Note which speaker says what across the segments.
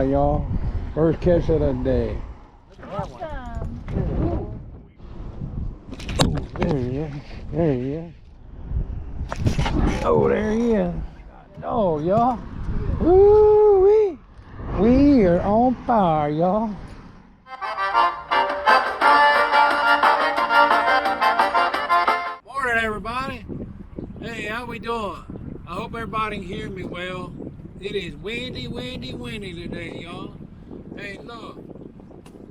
Speaker 1: right, y'all. First catch of the day. There he is. There he is. Oh, there he is. Oh, y'all. Woo-wee. We are on fire, y'all. Morning, everybody. Hey, how we doing? I hope everybody can hear me well. It is windy today, y'all. Hey, look.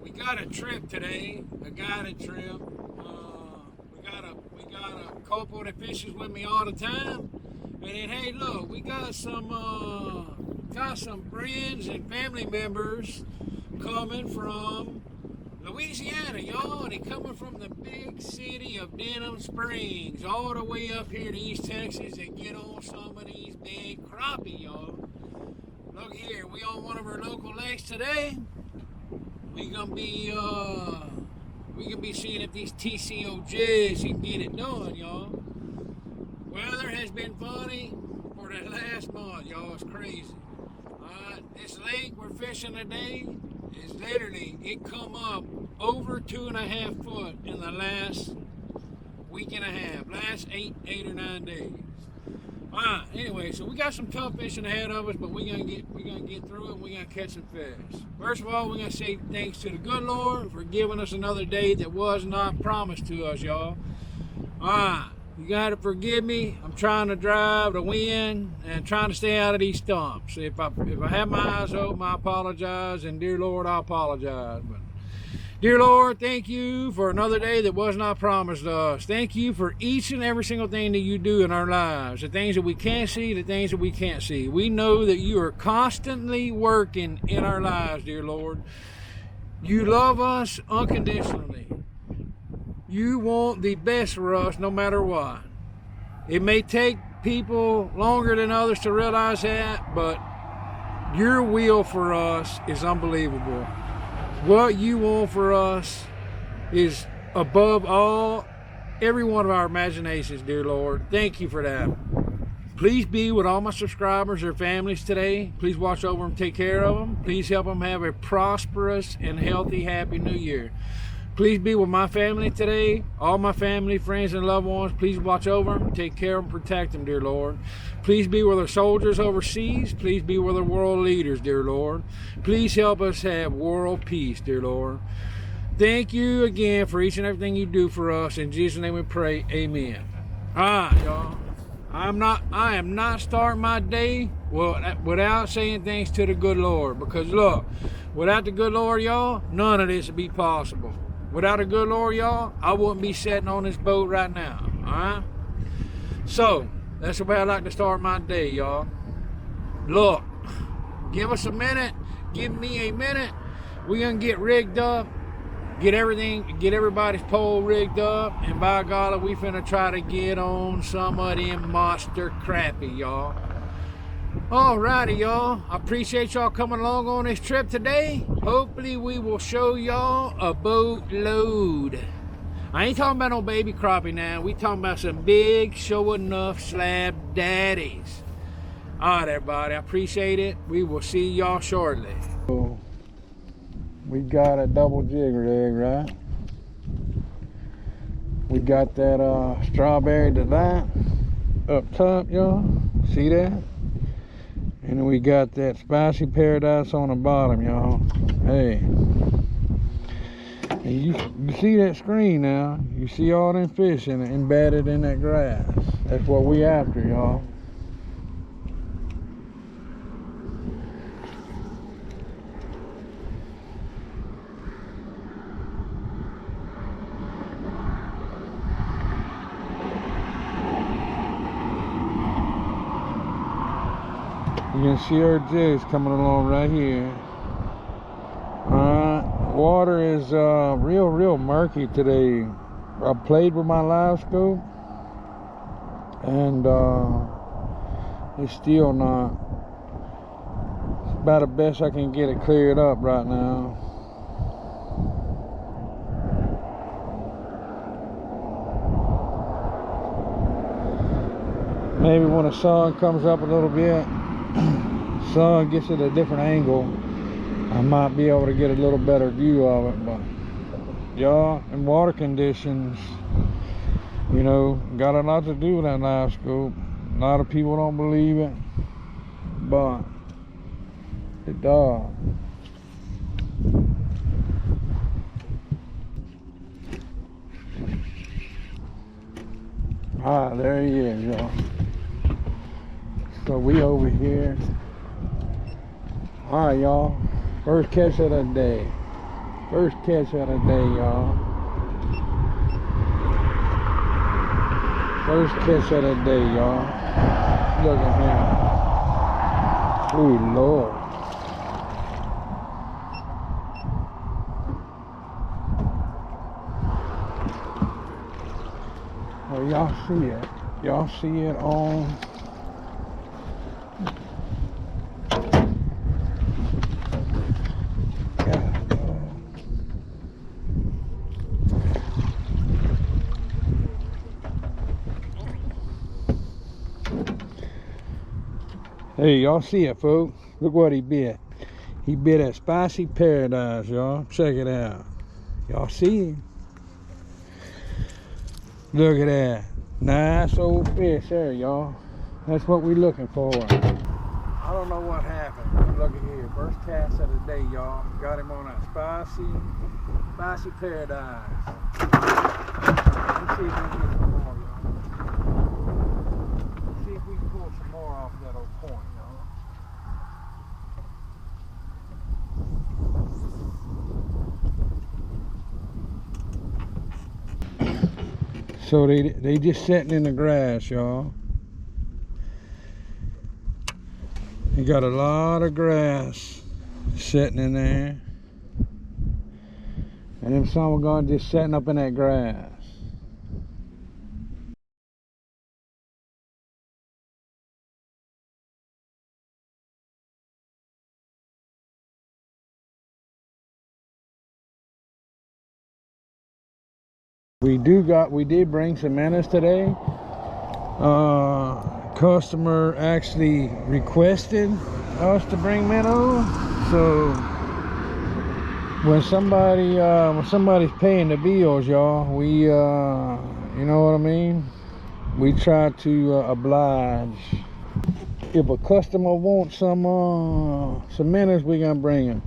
Speaker 1: We got a trip today, a guided trip. We got a couple that fishes with me all the time. And then, hey, look, we got some friends and family members coming from Louisiana, y'all. They coming from the big city of Denham Springs, all the way up here to East Texas and get on some of these big crappie, y'all. Look here, we on one of our local lakes today. We gonna be seeing if these TCOJs can get it done, y'all. Weather has been funny for the last month, y'all. It's crazy. This lake we're fishing today is literally, it come up over 2.5 foot in the last week and a half, last eight or 9 days. Anyway, so we got some tough fishing ahead of us, but we're gonna get through it and we're gonna catch some fish. First of all, we're gonna say thanks to the good Lord for giving us another day that was not promised to us, y'all. You gotta forgive me. I'm trying to drive the wind and trying to stay out of these stumps. If I have my eyes open, I apologize, and dear Lord, I apologize. But dear Lord, thank you for another day that was not promised to us. Thank you for each and every single thing that you do in our lives. The things that we can't see, the things that we can't see. We know that you are constantly working in our lives, dear Lord. You love us unconditionally. You want the best for us no matter what. It may take people longer than others to realize that, but your will for us is unbelievable. What you want for us is above all, every one of our imaginations, dear Lord. Thank you for that. Please be with all my subscribers, their families today. Please watch over them, take care of them. Please help them have a prosperous and healthy, happy new year. Please be with my family today, all my family, friends, and loved ones. Please watch over them, take care of them, protect them, dear Lord. Please be with our soldiers overseas. Please be with our world leaders, dear Lord. Please help us have world peace, dear Lord. Thank you again for each and everything you do for us. In Jesus' name we pray, amen. All right, y'all. I am not starting my day without saying thanks to the good Lord. Because look, without the good Lord, y'all, none of this would be possible. Without a good Lord, y'all, I wouldn't be sitting on this boat right now, all right? So, that's the way I like to start my day, y'all. Look, give us a minute. Give me a minute. We're going to get rigged up, get everybody's pole rigged up, and by golly, we finna try to get on some of them monster crappie, y'all. Alrighty, y'all. I appreciate y'all coming along on this trip today. Hopefully we will show y'all a boatload. I ain't talking about no baby crappie now. We talking about some big, show enough slab daddies. Alright, everybody. I appreciate it. We will see y'all shortly. We got a double jigger egg, right? We got that strawberry delight up top, y'all. See that? And we got that spicy paradise on the bottom, y'all. Hey. And you see that screen now. You see all them fish embedded in that grass. That's what we after, y'all. You can see our jigs coming along right here. Water is real murky today. I played with my Livescope and it's still not. It's about the best I can get it cleared up right now. Maybe when the sun comes up a little bit, sun gets at a different angle,
Speaker 2: I might be able to get a little better view of it, but yeah, in water conditions, you know, got a lot to do with that Livescope. A lot of people don't believe it, but it does. Alright, there he is, y'all. So we over here. Alright, y'all. First catch of the day. First catch of the day, y'all. First catch of the day, y'all. Look at him. Oh, Lord. Well, y'all see it. Y'all see it on. Hey, y'all see it, folks. Look what he bit. He bit at Spicy Paradise, y'all. Check it out. Y'all see it? Look at that. Nice old fish there, y'all. That's what we're looking for. I don't know what happened. Look at here. First cast of the day, y'all. Got him on that Spicy Paradise. Let's see if we can get some more, y'all. Let's see if we can pull some more off that old point, y'all. So they just sitting in the grass, y'all. You got a lot of grass sitting in there. And them some are going just sitting up in that grass. We did bring some minnows today. Customer actually requested us to bring minnows. So when somebody's paying the bills, y'all, we you know what I mean? We try to oblige. If a customer wants some minnows, we gonna bring them.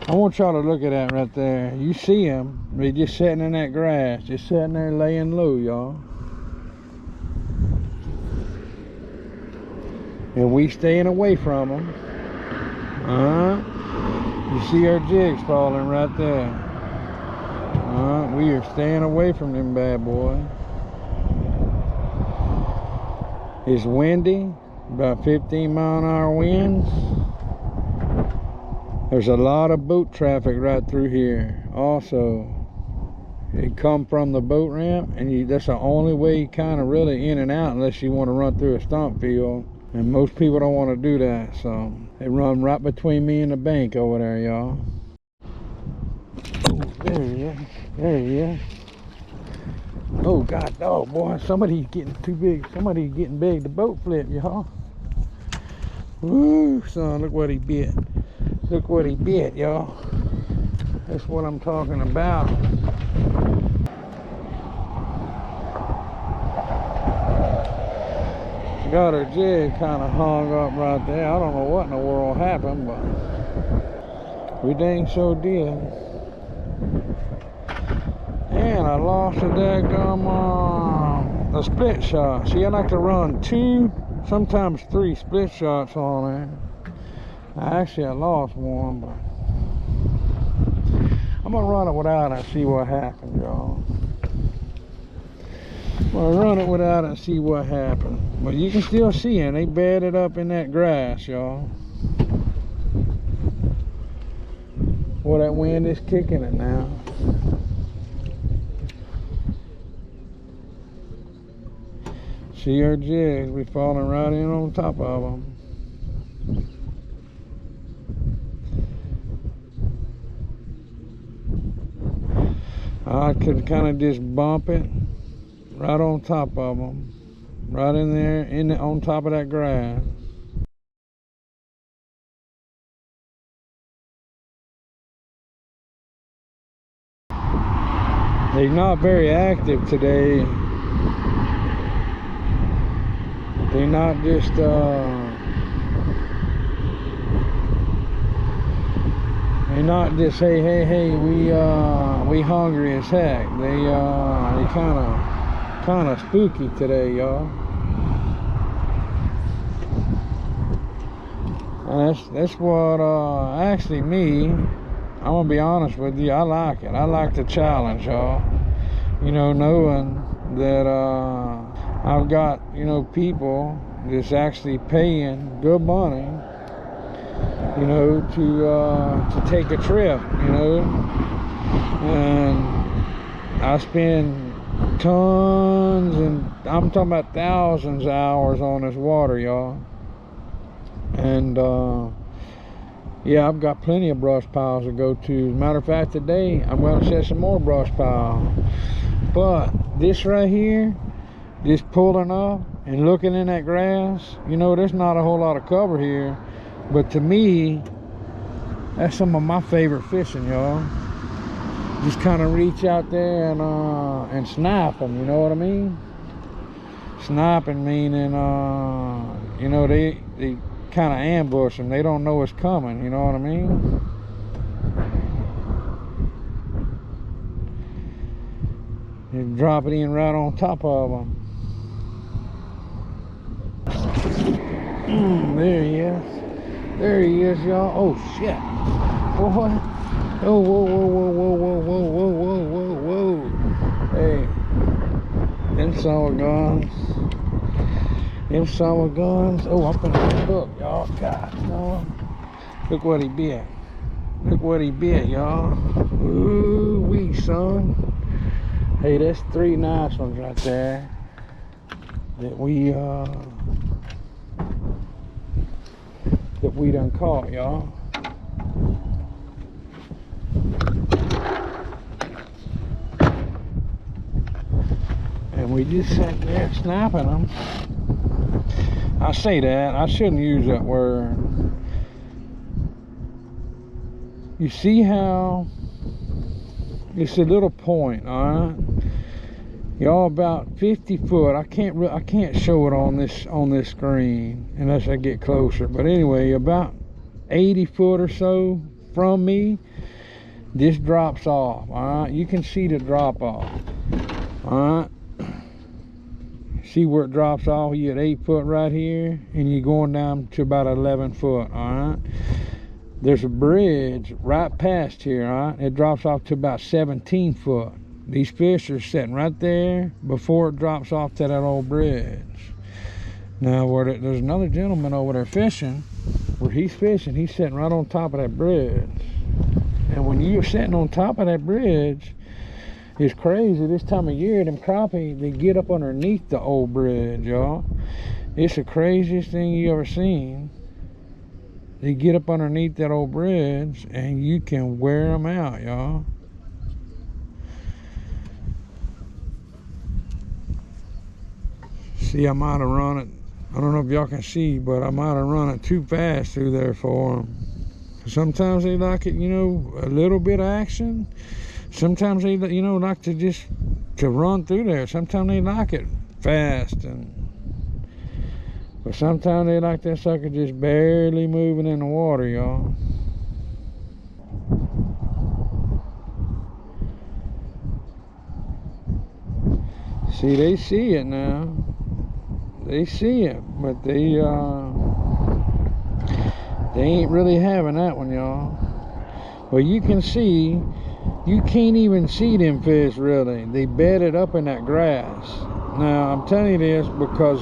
Speaker 2: I want y'all to look at that right there. You see them? They just sitting in that grass, just sitting there laying low, y'all. And we staying away from them. You see our jigs falling right there. We are staying away from them bad boys. It's windy, about 15-mile-an-hour winds. There's a lot of boat traffic right through here. Also, it come from the boat ramp, and that's the only way you kind of really in and out, unless you want to run through a stump field. And most people don't want to do that, so they run right between me and the bank over there, y'all. Oh, there he is. There he is. Oh, God, oh, boy, somebody's getting too big. Somebody's getting big to boat flip, y'all. Woo, son, look what he bit. Look what he bit, y'all. That's what I'm talking about. Got her jig kind of hung up right there. I don't know what in the world happened, but we dang sure did. And I lost a daggum a split shot. See, I like to run 2, sometimes 3 split shots on there. I lost one, but I'm gonna run it without it and see what happens, y'all. I'm gonna run it without it and see what happens. But you can still see it. They bedded up in that grass, y'all. Well, that wind is kicking it now. See our jigs, we falling right in on top of them. I could kind of just bump it right on top of them, right in there, on top of that grass. They're not very active today. They're not just hey, we hungry as heck. They kind of spooky today, y'all. And that's what actually me, I'm gonna be honest with you, I like it. I like the challenge, y'all. You know, knowing that I've got, you know, people that's actually paying good money, you know, to take a trip, you know. And I spend tons, and I'm talking about thousands of hours on this water, y'all. And yeah, I've got plenty of brush piles to go to. As a matter of fact, today I'm going to set some more brush piles. But this right here, just pulling up and looking in that grass, you know, there's not a whole lot of cover here, but to me, that's some of my favorite fishing, y'all. Just kind of reach out there and snipe them, you know what I mean? Sniping meaning, you know, they kind of ambush them. They don't know it's coming, you know what I mean? You drop it in right on top of them. There he is. There he is, y'all. Oh shit. Boy. Oh, whoa, whoa, whoa, whoa, whoa, whoa, whoa, whoa, whoa, whoa. Hey. Them summer guns. Them summer guns. Oh, I'm gonna look, y'all. God, no. Look what he bit. Look what he bit, y'all. Ooh, wee, son. Hey, that's 3 nice ones right there that we done caught, y'all. And we just sat there snapping them. I say that, I shouldn't use that word. You see how it's a little point, all right? Y'all, about 50 foot. I can't show it on this screen unless I get closer. But anyway, about 80 foot or so from me, this drops off. All right, you can see the drop off. All right, see where it drops off? You at 8 foot right here, and you're going down to about 11 foot. All right. There's a bridge right past here, all right? It drops off to about 17 foot. These fish are sitting right there before it drops off to that old bridge. Now, there's another gentleman over there fishing. Where he's fishing, he's sitting right on top of that bridge. And when you're sitting on top of that bridge, it's crazy. This time of year, them crappie, they get up underneath the old bridge, y'all. It's the craziest thing you ever seen. They get up underneath that old bridge and you can wear them out, y'all. See, I might have run it. I don't know if y'all can see, but I might have run it too fast through there for them. Sometimes they like it, you know, a little bit of action. Sometimes they, you know, like to run through there. Sometimes they like it fast, but sometimes they like that sucker just barely moving in the water, y'all. See, they see it now. They see it, but they ain't really having that one, y'all. Well, you can see, you can't even see them fish really. They bedded up in that grass. Now, I'm telling you this because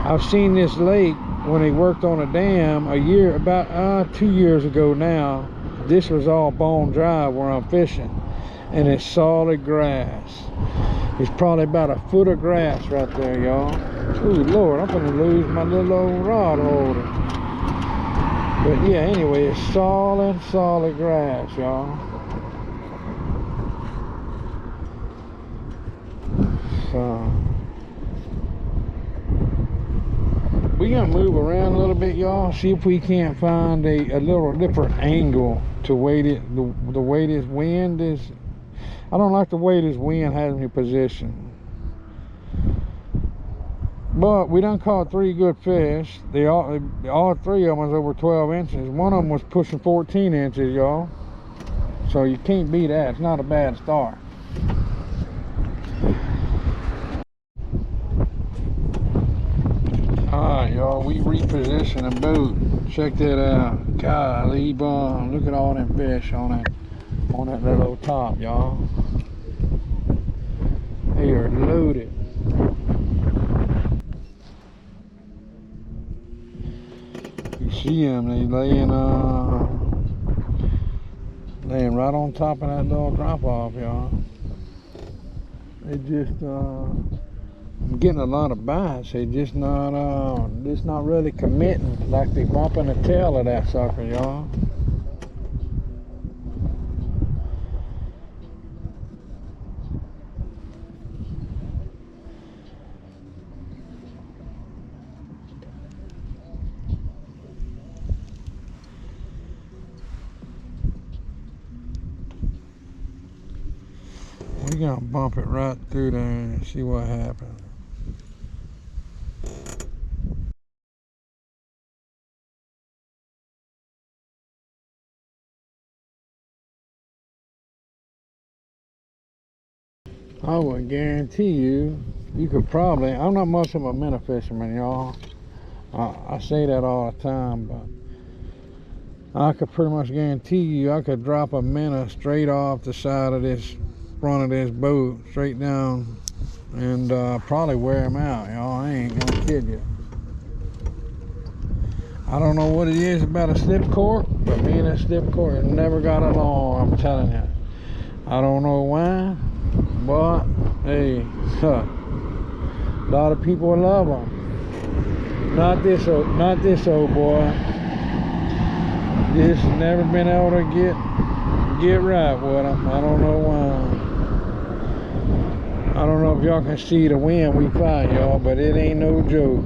Speaker 2: I've seen this lake when they worked on a dam about 2 years ago now. This was all bone dry where I'm fishing, and it's solid grass. It's probably about a foot of grass right there, y'all. Ooh, Lord, I'm gonna lose my little old rod holder. But yeah, anyway, it's solid grass, y'all. So we gonna move around a little bit, y'all. See if we can't find a little different angle to weight it. The way this wind is I don't like the way this wind has me positioned. But we done caught 3 good fish. All 3 of them was over 12 inches. One of them was pushing 14 inches, y'all. So you can't beat that. It's not a bad start. Alright, y'all, we repositioned the boat. Check that out. Golly, bum. Look at all them fish on that little top, y'all. They are loaded. You see them, they laying right on top of that little drop off, y'all. They just I'm getting a lot of bites. They just not really committing, like they bumping the tail of that sucker, y'all. We're gonna bump it right through there and see what happens. I would guarantee you could probably, I'm not much of a minnow fisherman, y'all. I say that all the time, but I could pretty much guarantee you I could drop a minnow straight off the side of this front of this boat, straight down, and probably wear them out, y'all. I ain't gonna kid you. I don't know what it is about a slip cork, but me and a slip cork never got along, I'm telling you. I don't know why, but hey, a lot of people love them. Not this old boy. Just never been able to get right with them. I don't know why. I don't know if y'all can see the wind we fight, y'all, but it ain't no joke.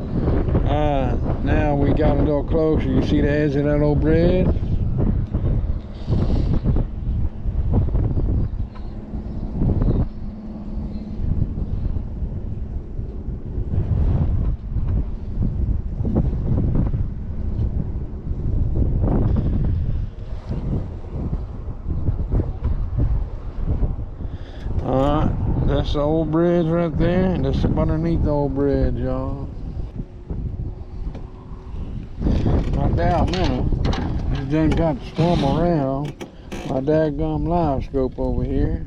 Speaker 2: Now we got a little closer. You see the edge of that little bridge? That's the old bridge right there, and that's up underneath the old bridge, y'all. My damn minnow just done got to swim around my daggum Livescope over here,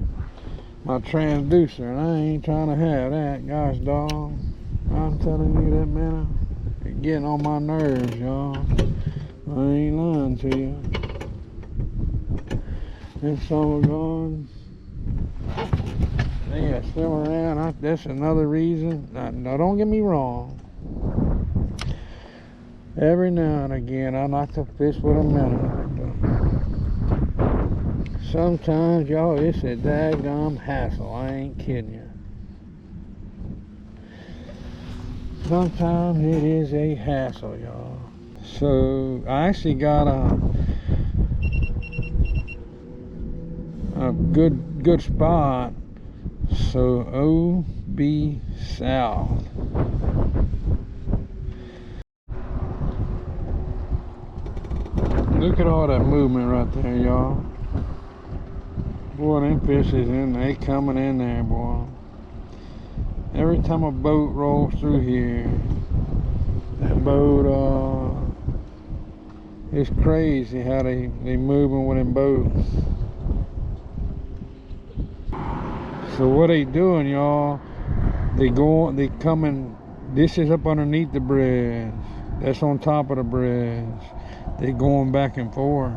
Speaker 2: my transducer, and I ain't trying to have that, gosh dog. I'm telling you, that minnow, it's getting on my nerves, y'all. I ain't lying to you. This summer gone. Yeah, swim around. That's another reason. Now, don't get me wrong. Every now and again, I like to fish with a minnow. Sometimes, y'all, it's a daggum hassle. I ain't kidding you. Sometimes it is a hassle, y'all. So I actually got a good spot. So OB South. Look at all that movement right there, y'all. Boy, them fish is they coming in there, boy. Every time a boat rolls through here, that boat, it's crazy how they moving with them boats. So what they doing, y'all, they coming, this is up underneath the bridge, that's on top of the bridge. They going back and forth.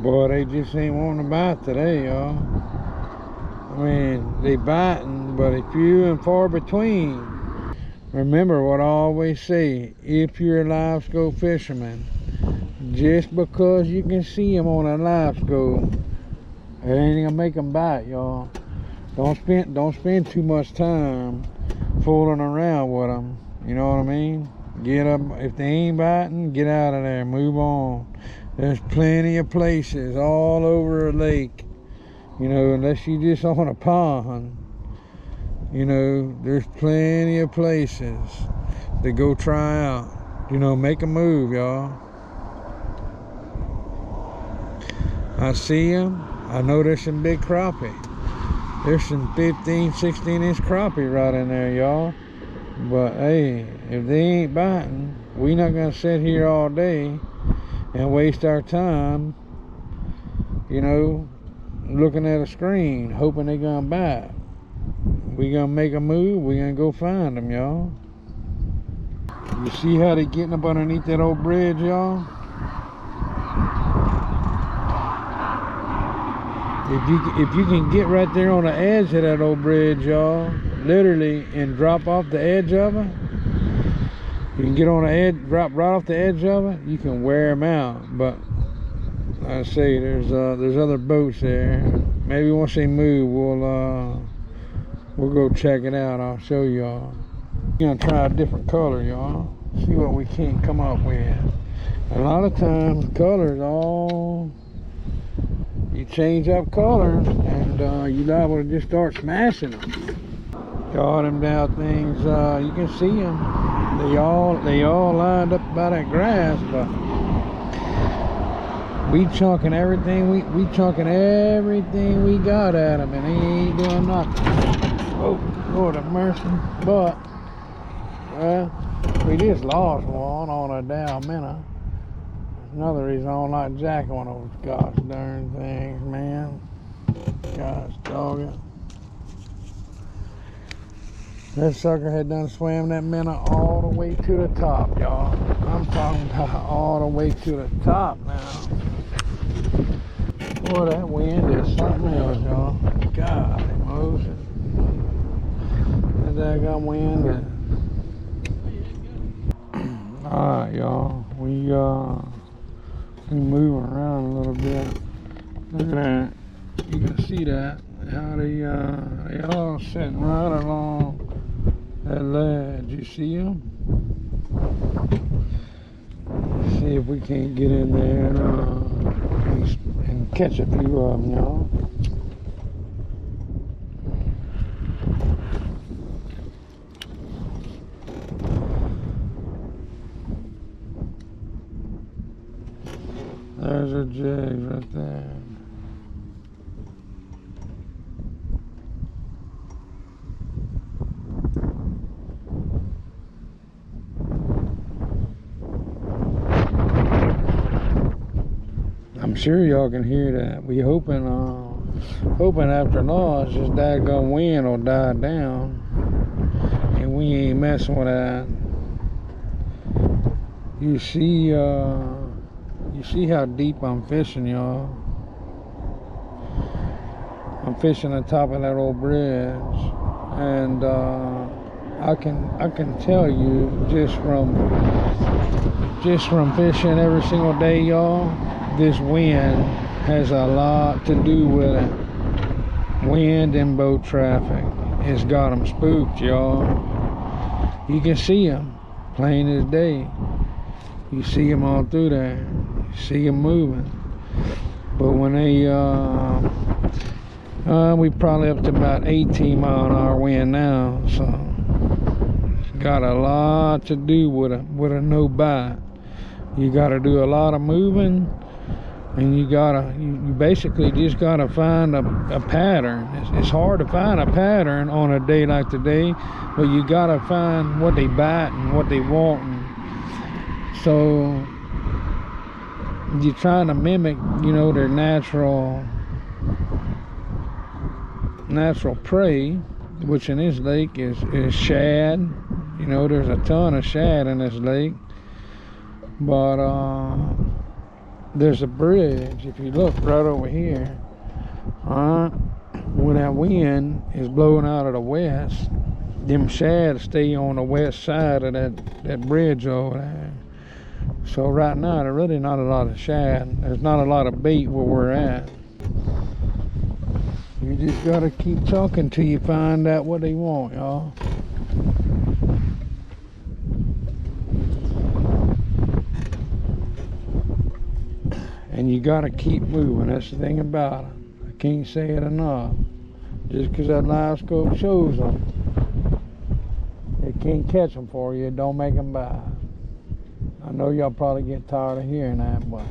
Speaker 2: Boy, they just ain't wanting to bite today, y'all. I mean, they biting, but it's few and far between. Remember what I always say, if you're a Livescope fisherman, just because you can see them on a Livescope, It ain't gonna make them bite, y'all. Don't spend too much time fooling around with them. You know what I mean? Get up. If they ain't biting, get out of there. Move on. There's plenty of places all over a lake. You know, unless you just on a pond. You know, there's plenty of places to go try out. You know, make a move, y'all. I see them. I know there's some big crappie. There's some 15, 16-inch crappie right in there, y'all. But hey, if they ain't biting, we not gonna sit here all day and waste our time, you know, looking at a screen, hoping they gonna bite. We gonna make a move. We gonna go find them, y'all. You see how they getting up underneath that old bridge, y'all? If you can get right there on the edge of that old bridge, y'all, literally, and drop off the edge of it, you can get on the edge, drop right off the edge of it, you can wear them out. But I say there's other boats there. Maybe once they move, we'll go check it out. I'll show y'all. We're gonna try a different color, y'all. See what we can come up with. A lot of times, colors all. You change up colors and you're liable to just start smashing them. Y'all, them down things, you can see them. They all lined up by that grass, but we chunking everything we chunking everything we got at them, and they ain't doing nothing. Oh, Lord have mercy. But well, we just lost one on a down minnow. Another reason I don't like jacking one of those gosh darn things, man. Gosh dog it. That sucker had done swam that minnow all the way to the top, y'all. I'm talking about all the way to the top now. Boy, that wind is something else, y'all. God, Moses. That daggone wind is... Alright, y'all. We moving around a little bit. Look at that. You can see that. How they all sitting right along that ledge. You see them? See if we can't get in there and catch a few of them, y'all. There's a jig right there. I'm sure y'all can hear that. We hoping after long this daggone wind will die down, and we ain't messing with that. You see how deep I'm fishing, y'all. I'm fishing on top of that old bridge, and I can tell you just from fishing every single day, y'all, this wind has a lot to do with it. Wind and boat traffic. It's got them spooked, y'all. You can see them plain as day. You see them all through there. You see them moving. But when they we probably up to about 18 mile an hour wind now, so it's got a lot to do with a no bite. You got to do a lot of moving, and you basically just gotta find a pattern. It's hard to find a pattern on a day like today, but you gotta find what they bite and what they want. So you're trying to mimic, you know, their natural prey, which in this lake is shad. You know, there's a ton of shad in this lake, but there's a bridge. If you look right over here, when that wind is blowing out of the west, them shad stay on the west side of that bridge over there. So right now there's really not a lot of shad. There's not a lot of bait where we're at. You just gotta keep talking till you find out what they want, y'all. And you gotta keep moving. That's the thing about it. I can't say it enough. Just because that Livescope shows them, it can't catch them for you. It don't make them buy. I know y'all probably get tired of hearing that, but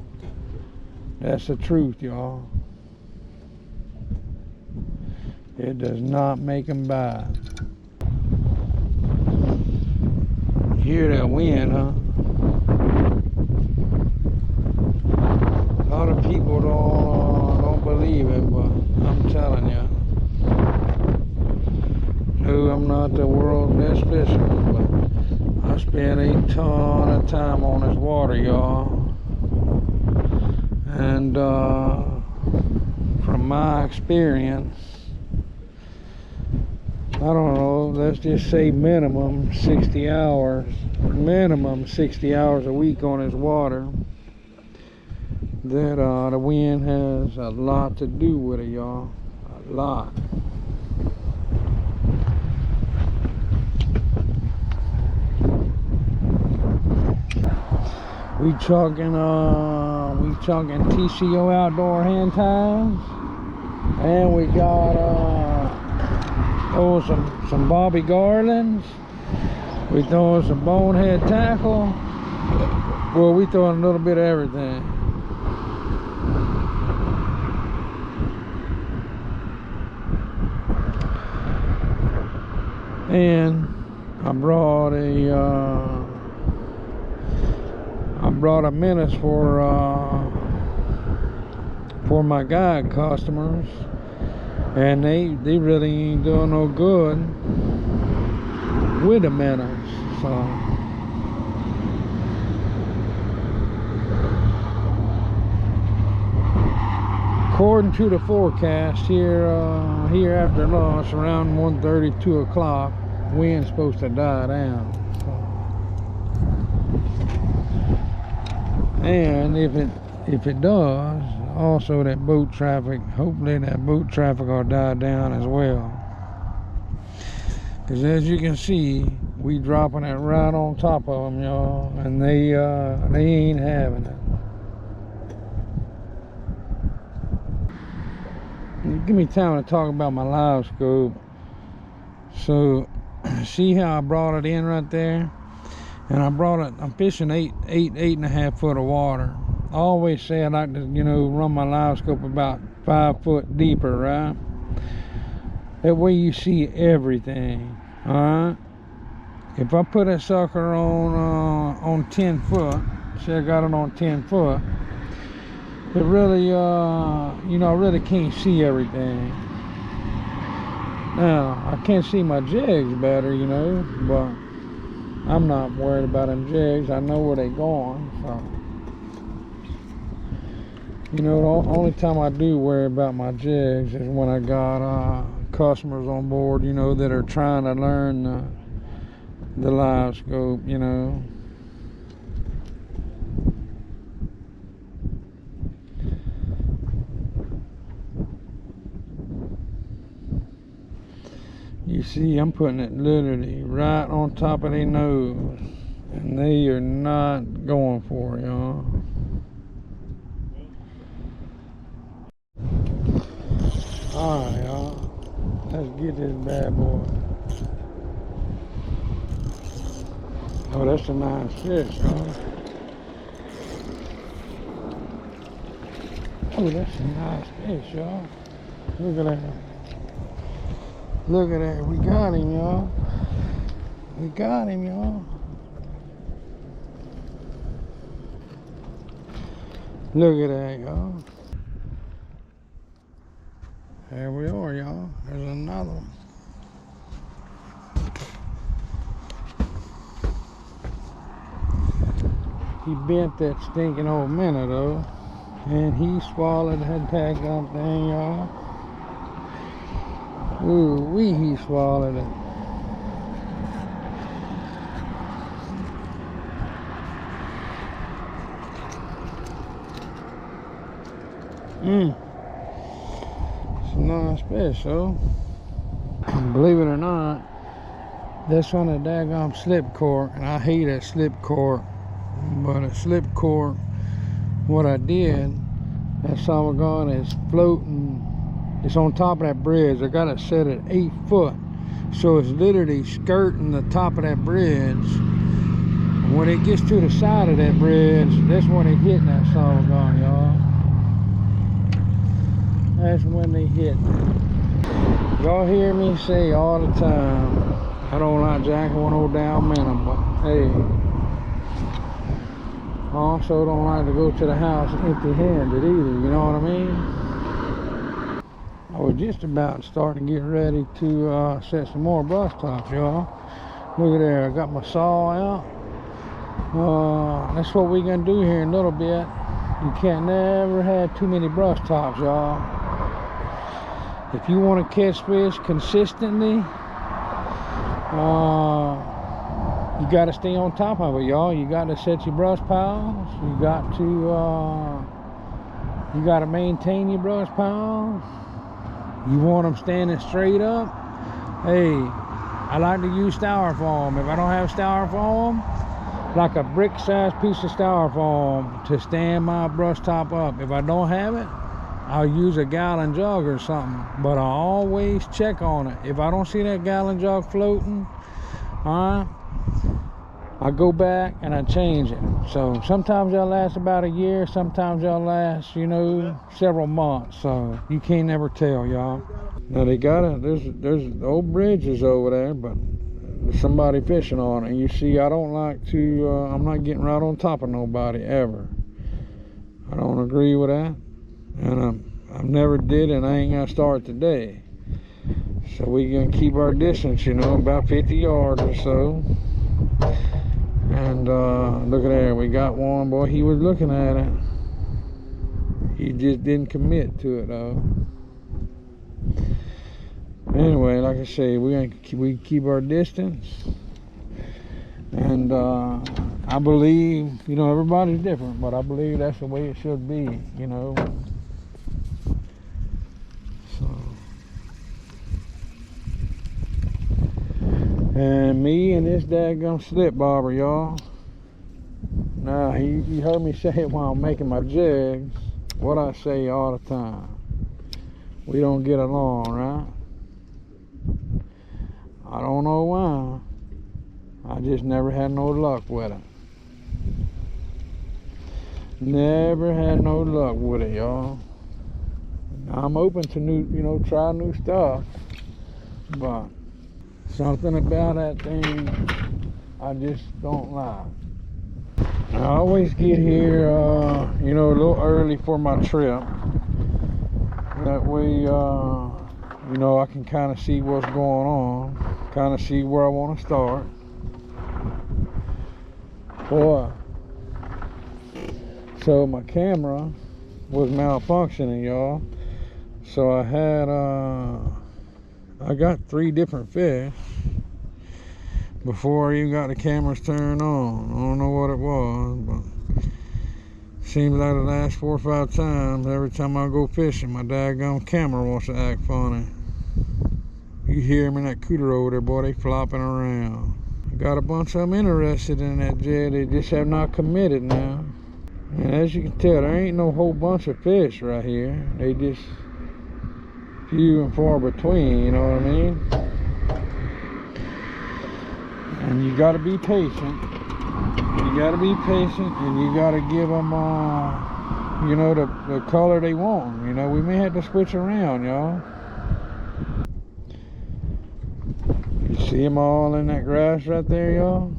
Speaker 2: that's the truth, y'all. It does not make them buy. You hear that wind, huh? A lot of people don't believe it, but I'm telling you. No, I'm not the world's best fisherman, but I spend a ton of time on this water, y'all. And from my experience, I don't know, let's just say minimum 60 hours a week on this water, that the wind has a lot to do with it, y'all. A lot. We talking TCO outdoor hand ties, and we got some Bobby Garlands. We throwing some bonehead tackle. Well, we throwing a little bit of everything. And I brought a menace for my guide customers, and they really ain't doing no good with a menace. So according to the forecast here after lunch around 1:30, 2 o'clock, wind's supposed to die down. And if it does, also that boat traffic, hopefully that boat traffic will die down as well. Because as you can see, we dropping it right on top of them, y'all, and they ain't having it. Give me time to talk about my Livescope. So, see how I brought it in right there? And I'm fishing eight and a half foot of water. I always say I like to, run my Livescope about 5 foot deeper, right? That way you see everything, all right? If I put that sucker on 10 foot, say I got it on 10 foot, it really, I really can't see everything. Now, I can't see my jigs better, but I'm not worried about them jigs. I know where they're going, so. The only time I do worry about my jigs is when I got customers on board, that are trying to learn the Livescope, You see, I'm putting it literally right on top of their nose, and they are not going for it, y'all. Alright, y'all. Let's get this bad boy. Oh, that's a nice fish, y'all. Oh, that's a nice fish, y'all. Look at that. Look at that. We got him, y'all. We got him, y'all. Look at that, y'all. There we are, y'all. There's another one. He bent that stinking old minnow, though. And he swallowed that daggum thing, y'all. Ooh, he swallowed it. It's Nice fish, so. Believe it or not, this one a daggone slip cork, and I hate a slip cork. But a slip cork, what I did, that salmon is floating. It's on top of that bridge. I got it set at 8 foot. So it's literally skirting the top of that bridge. When it gets to the side of that bridge, that's when it hitting that salmon, y'all. That's when they hit. Y'all hear me say all the time, I don't like jacking with no down minimum, but hey, I also don't like to go to the house empty-handed either, you know what I mean? I was just about to start to get ready to set some more brush tops, y'all. Look at there, I got my saw out. That's what we're gonna do here in a little bit. You can't never have too many brush tops, y'all. If you want to catch fish consistently, you got to stay on top of it, y'all. You got to set your brush piles. You got to maintain your brush piles. You want them standing straight up. Hey, I like to use styrofoam. If I don't have styrofoam, like a brick sized piece of styrofoam to stand my brush top up. If I don't have it, I'll use a gallon jug or something, but I always check on it. If I don't see that gallon jug floating, I go back and I change it. So sometimes they'll last about a year, sometimes they'll last, you know, several months. So you can't never tell, y'all. Now they got it. There's old bridges over there, but there's somebody fishing on it. You see, I don't like to. I'm not getting right on top of nobody ever. I don't agree with that. And I've never did, and I ain't gonna start today. So we gonna keep our distance, you know, about 50 yards or so. And look at there, we got one. Boy, he was looking at it. He just didn't commit to it though. Anyway, like I say, we keep our distance. And I believe, you know, everybody's different, but I believe that's the way it should be, you know. And me and this daggum slip bobber, y'all. Now, you heard me say it while I'm making my jigs. What I say all the time. We don't get along, right? I don't know why. I just never had no luck with it. Never had no luck with it, y'all. I'm open to new, you know, try new stuff. But something about that thing I just don't like. I always get here, you know, a little early for my trip. That way, you know, I can kind of see what's going on, kind of see where I want to start. Boy, so my camera was malfunctioning, y'all. So I had, I got 3 different fish before I even got the cameras turned on. I don't know what it was, but seems like the last 4 or 5 times, every time I go fishing, my daggone camera wants to act funny. You hear them in that cooter over there, boy, they flopping around. I got a bunch of them interested in that jig. They just have not committed now. And as you can tell, there ain't no whole bunch of fish right here. They just few and far between, you know what I mean? And you gotta be patient. You gotta be patient, and you gotta give them, you know, the color they want. You know, we may have to switch around, y'all. You see them all in that grass right there, y'all?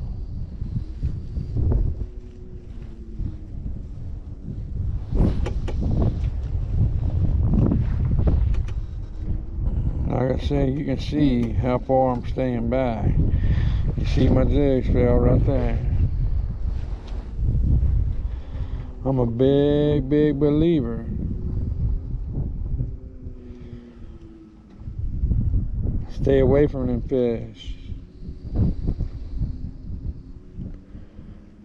Speaker 2: Like I said, you can see how far I'm staying back. You see my jigs fell right there. I'm a big believer. Stay away from them fish.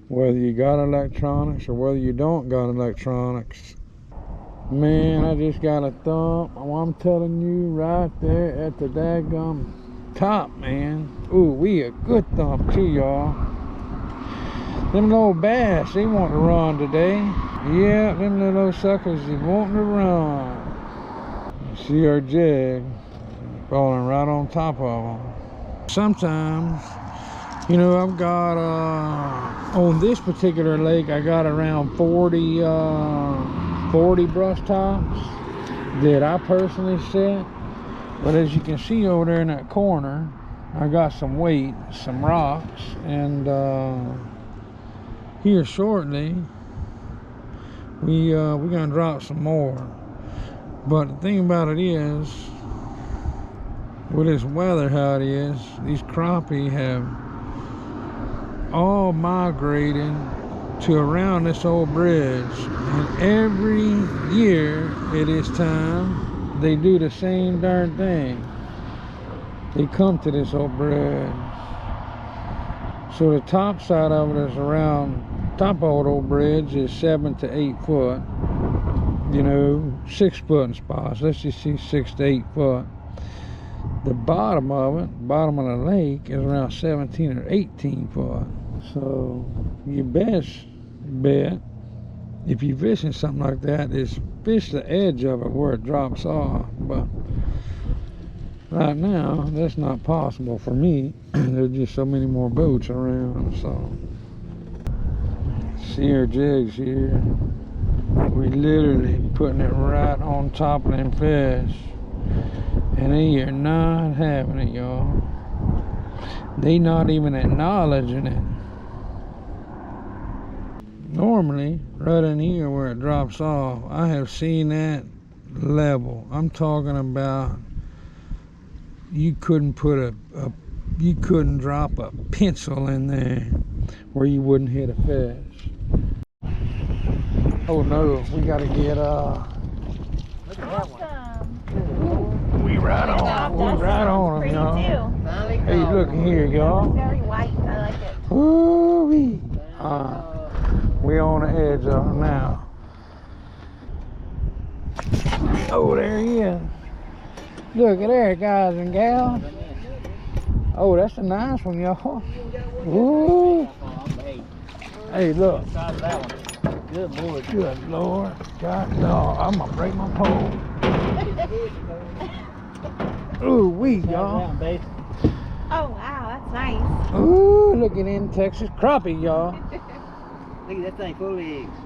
Speaker 2: Whether you got electronics or whether you don't got electronics, Man, I just got a thump. Oh, I'm telling you, right there at the daggum top, man. Ooh, we a good thump too, y'all. Them little bass, they want to run today. Yeah, them little suckers, they wanting to run. You see our jig falling right on top of them. Sometimes, you know, I've got, on this particular lake, I got around 40 brush tops that I personally set. But as you can see over there in that corner, I got some weight, some rocks, and here shortly we're gonna drop some more. But the thing about it is, with this weather how it is, these crappie have all migrated to around this old bridge, and every year at this time they do the same darn thing. They come to this old bridge. So the top side of it is around, top of the old bridge is 7 to 8 foot. You know, 6 foot in spots. Let's just see 6 to 8 foot. The bottom of it, bottom of the lake, is around 17 or 18 foot. So your best bet, if you're fishing something like that, is fish the edge of it where it drops off. But right now, that's not possible for me. There's just so many more boats around. So see our jigs here. We literally putting it right on top of them fish, and they are not having it, y'all. They not even acknowledging it. Normally, right in here where it drops off, I have seen that level. I'm talking about you couldn't put you couldn't drop a pencil in there where you wouldn't hit a fish. Oh no, we gotta get
Speaker 3: Awesome.
Speaker 2: we right on. We right on them, y'all. Hey, look here, y'all.
Speaker 3: It's very white. I like it.
Speaker 2: Woo-wee. We on the edge of it now. Oh, there he is. Look at there, guys and gals. Oh, that's a nice one, y'all. Woo. Hey, look.
Speaker 4: Good Lord.
Speaker 2: Good Lord. God, no, I'm gonna break my pole. Ooh, y'all.
Speaker 3: Oh, wow. That's nice.
Speaker 2: Ooh, look at in Texas crappie, y'all.
Speaker 4: Look at that thing full of eggs.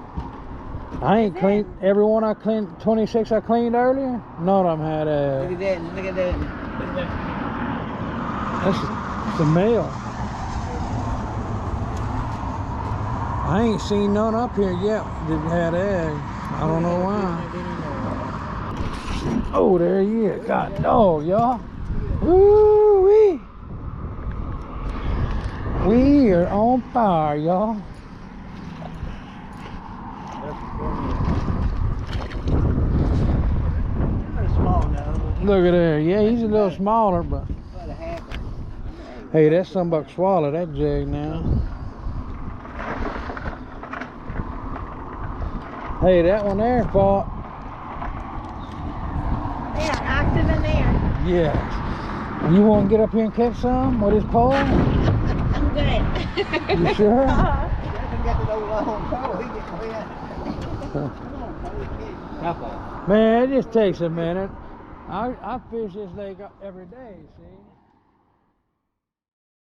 Speaker 2: I ain't cleaned every one I cleaned. 26 I cleaned earlier. None of them had
Speaker 4: Look at that. Look at that.
Speaker 2: That's the male. I ain't seen none up here yet that had eggs. I don't know why. Oh, there he is. God dog, y'all. Woo-wee. We are on fire, y'all. Look at there. Yeah, he's a little smaller, but hey, that's some buck swallow that jig now. Hey, that one there fought.
Speaker 3: They are active in there.
Speaker 2: Yes. You want to get up here and catch some with his pole?
Speaker 3: I'm good.
Speaker 2: You sure? Man, it just takes a minute. I fish this lake every day, see?